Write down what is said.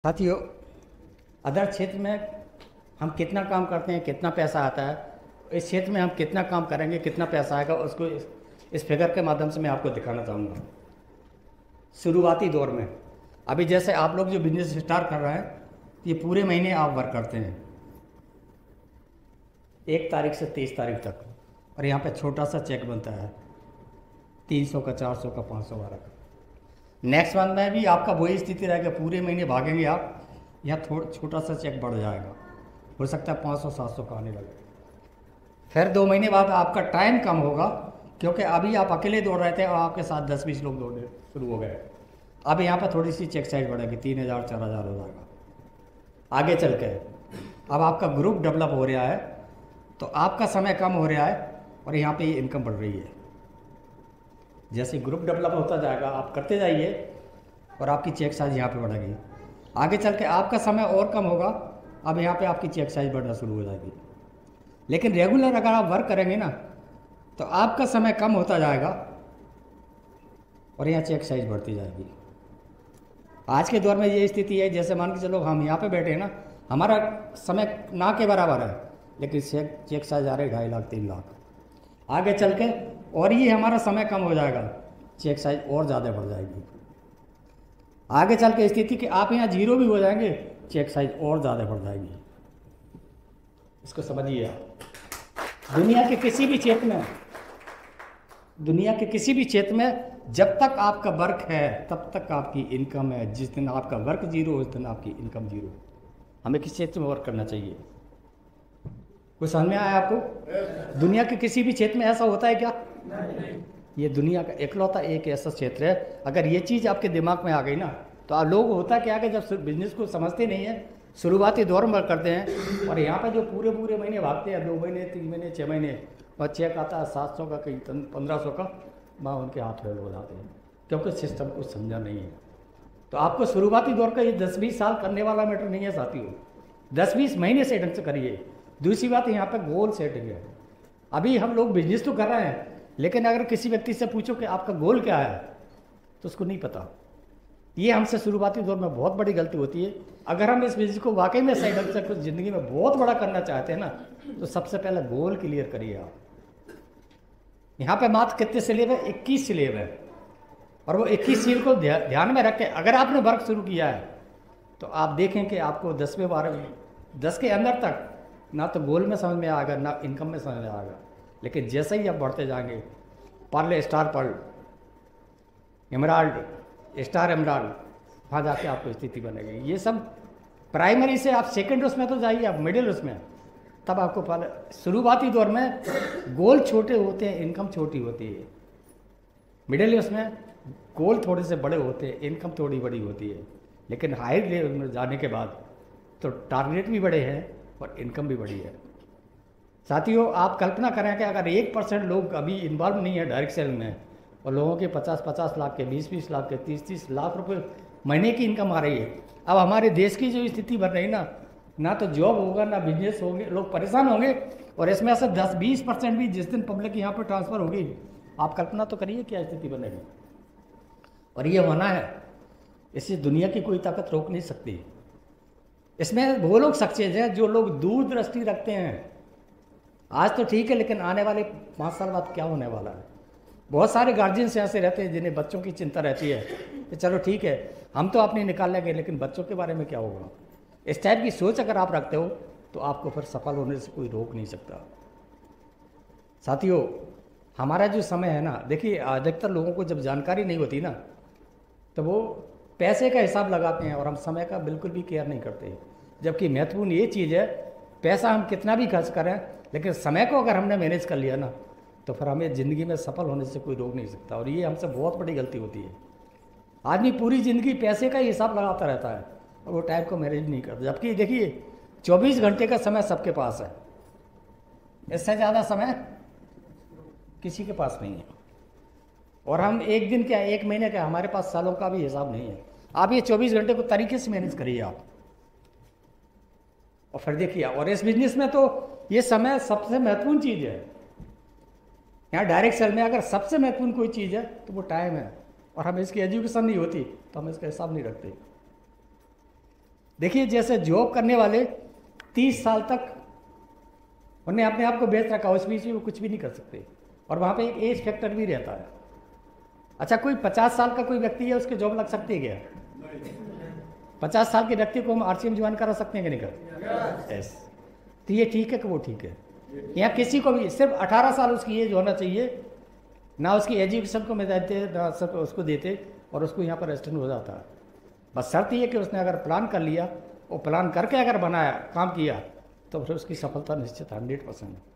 साथियों, अदर क्षेत्र में हम कितना काम करते हैं, कितना पैसा आता है, इस क्षेत्र में हम कितना काम करेंगे, कितना पैसा आएगा, उसको इस फिगर के माध्यम से मैं आपको दिखाना चाहूँगा। शुरुआती दौर में अभी जैसे आप लोग जो बिजनेस स्टार्ट कर रहे हैं, ये पूरे महीने आप वर्क करते हैं 1 तारीख से 30 तारीख तक, और यहाँ पे छोटा सा चेक बनता है 300 का, 400 का, 500 वाला का। नेक्स्ट मंथ में भी आपका वही स्थिति रहेगा, पूरे महीने भागेंगे आप, यहाँ थोड़ा छोटा सा चेक बढ़ जाएगा, हो सकता है 500-700 का आने लगे। फिर 2 महीने बाद आपका टाइम कम होगा, क्योंकि अभी आप अकेले दौड़ रहे थे और आपके साथ 10-20 लोग दौड़ने शुरू हो गए। अब यहाँ पर थोड़ी सी चेक साइज बढ़ेगी, 3000-4000 हो जाएगा। आगे चल के अब आपका ग्रुप डेवलप हो रहा है, तो आपका समय कम हो रहा है और यहाँ पे इनकम बढ़ रही है। जैसे ग्रुप डेवलप होता जाएगा, आप करते जाइए और आपकी चेक साइज यहाँ पे बढ़ेगी। आगे चल के आपका समय और कम होगा, अब यहाँ पे आपकी चेक साइज बढ़ना शुरू हो जाएगी। लेकिन रेगुलर अगर आप वर्क करेंगे ना, तो आपका समय कम होता जाएगा और यहाँ चेक साइज बढ़ती जाएगी। आज के दौर में ये स्थिति है, जैसे मान के चलो हम यहाँ पे बैठे हैं ना, हमारा समय ना के बराबर है, लेकिन चेक साइज आ रहे 2.5 लाख 3 लाख। आगे चल के और ये हमारा समय कम हो जाएगा, चेक साइज और ज़्यादा बढ़ जाएगी। आगे चल के स्थिति कि आप यहाँ 0 भी हो जाएंगे, चेक साइज और ज़्यादा बढ़ जाएगी। इसको समझिए आप। दुनिया के किसी भी क्षेत्र में जब तक आपका वर्क है तब तक आपकी इनकम है। जिस दिन आपका वर्क 0 उस दिन आपकी इनकम 0। हमें किस क्षेत्र में वर्क करना चाहिए? कुछ समझ में आया आपको? दुनिया के किसी भी क्षेत्र में ऐसा होता है क्या? नहीं। ये दुनिया का इकलौता एक ऐसा क्षेत्र है, अगर ये चीज़ आपके दिमाग में आ गई ना, तो आप लोग होता क्या कि जब बिजनेस को समझते नहीं है, शुरुआती दौर में करते हैं, और यहाँ पे जो पूरे महीने भागते हैं, 2 महीने 3 महीने 6 महीने, और चेक आता है 700 का, कहीं 1500 का, वहाँ उनके हाथ फेल हो जाते हैं, क्योंकि सिस्टम को समझा नहीं है। तो आपको शुरुआती दौर का ये 10-20 साल करने वाला मैटर नहीं है साथियों, 10-20 महीने से ढंग से करिए। दूसरी बात, यहाँ पे गोल सेटिंग है। अभी हम लोग बिजनेस तो कर रहे हैं, लेकिन अगर किसी व्यक्ति से पूछो कि आपका गोल क्या है, तो उसको नहीं पता। ये हमसे शुरुआती दौर में बहुत बड़ी गलती होती है। अगर हम इस बिजनेस को वाकई में सही ढंग से कुछ ज़िंदगी में बहुत बड़ा करना चाहते हैं ना, तो सबसे पहले गोल क्लियर करिए आप। यहाँ पे मात्र कितने स्लेब है? 21 स्लेब है, और वो 21 स्लेब को ध्यान में रख के अगर आपने वर्क शुरू किया है, तो आप देखें कि आपको 10 के अंदर तक ना तो गोल में समझ में आएगा, ना इनकम में समझ में आएगा। लेकिन जैसे ही आप बढ़ते जाएंगे, pearl, star pearl, emerald, star emerald, वहाँ जाके आपको स्थिति बनेगी। ये सब प्राइमरी से आप सेकंड उसमें तो जाइए, आप मिडिल उसमें, तब आपको पहले शुरुआती दौर में गोल छोटे होते हैं, इनकम छोटी होती है। मिडिल उसमें गोल थोड़े से बड़े होते हैं, इनकम थोड़ी बड़ी होती है। लेकिन हाई लेवल में जाने के बाद तो टारगेट भी बड़े हैं और इनकम भी बड़ी है। साथियों, आप कल्पना करें कि अगर 1% लोग अभी इन्वॉल्व नहीं है डायरेक्ट सेल में, और लोगों के 50-50 लाख के, 20-20 लाख के, 30-30 लाख रुपए महीने की इनकम आ रही है। अब हमारे देश की जो स्थिति बन रही ना तो जॉब होगा, ना बिजनेस होंगे, लोग परेशान होंगे, और इसमें से 10-20% भी जिस दिन पब्लिक यहाँ पर ट्रांसफ़र होगी, आप कल्पना तो करिए क्या स्थिति बनेगी। और ये होना है, इसे दुनिया की कोई ताकत रोक नहीं सकती। इसमें वो लोग सक्सेस हैं जो लोग दूरदृष्टि रखते हैं। आज तो ठीक है, लेकिन आने वाले 5 साल बाद क्या होने वाला है? बहुत सारे गार्जियंस ऐसे रहते हैं जिन्हें बच्चों की चिंता रहती है कि चलो ठीक है, हम तो अपनी निकाल लेंगे, लेकिन बच्चों के बारे में क्या होगा? इस टाइप की सोच अगर आप रखते हो, तो आपको फिर सफल होने से कोई रोक नहीं सकता। साथियों, हमारा जो समय है ना, देखिए अधिकतर लोगों को जब जानकारी नहीं होती ना, तो वो पैसे का हिसाब लगाते हैं और हम समय का बिल्कुल भी केयर नहीं करते। जबकि महत्वपूर्ण ये चीज़ है, पैसा हम कितना भी खर्च करें, लेकिन समय को अगर हमने मैनेज कर लिया ना, तो फिर हमें ज़िंदगी में सफल होने से कोई रोक नहीं सकता। और ये हमसे बहुत बड़ी गलती होती है। आदमी पूरी ज़िंदगी पैसे का ही हिसाब लगाता रहता है और वो टाइम को मैनेज नहीं करता। जबकि देखिए 24 घंटे का समय सबके पास है, इससे ज़्यादा समय किसी के पास नहीं है। और हम एक दिन क्या, 1 महीने क्या, हमारे पास सालों का भी हिसाब नहीं है। आप ये 24 घंटे को तरीके से मैनेज करिए आप, और फिर देखिए। और इस बिजनेस में तो ये समय सबसे महत्वपूर्ण चीज़ है। यहाँ डायरेक्ट सेल में अगर सबसे महत्वपूर्ण कोई चीज़ है तो वो टाइम है, और हमें इसकी एजुकेशन नहीं होती तो हम इसका हिसाब नहीं रखते। देखिए जैसे जॉब करने वाले 30 साल तक उन्हें अपने आप को बेच रखा, उस बीच में वो कुछ भी नहीं कर सकते, और वहाँ पे एक एज फैक्टर भी रहता है। अच्छा, कोई 50 साल का कोई व्यक्ति है, उसके जॉब लग सकती है क्या? 50 साल के व्यक्ति को हम RCM ज्वाइन करा सकते हैं कि नहीं कर? यस। तो ये ठीक है कि वो ठीक है? यहाँ किसी को भी सिर्फ 18 साल उसकी एज होना चाहिए, ना उसकी एजुकेशन को मैं देते ना सब उसको देते, और उसको यहाँ पर असिस्टेंट हो जाता है। बस शर्त ये कि उसने अगर प्लान कर लिया, वो प्लान करके अगर बनाया, काम किया, तो फिर उसकी सफलता निश्चित 100% है।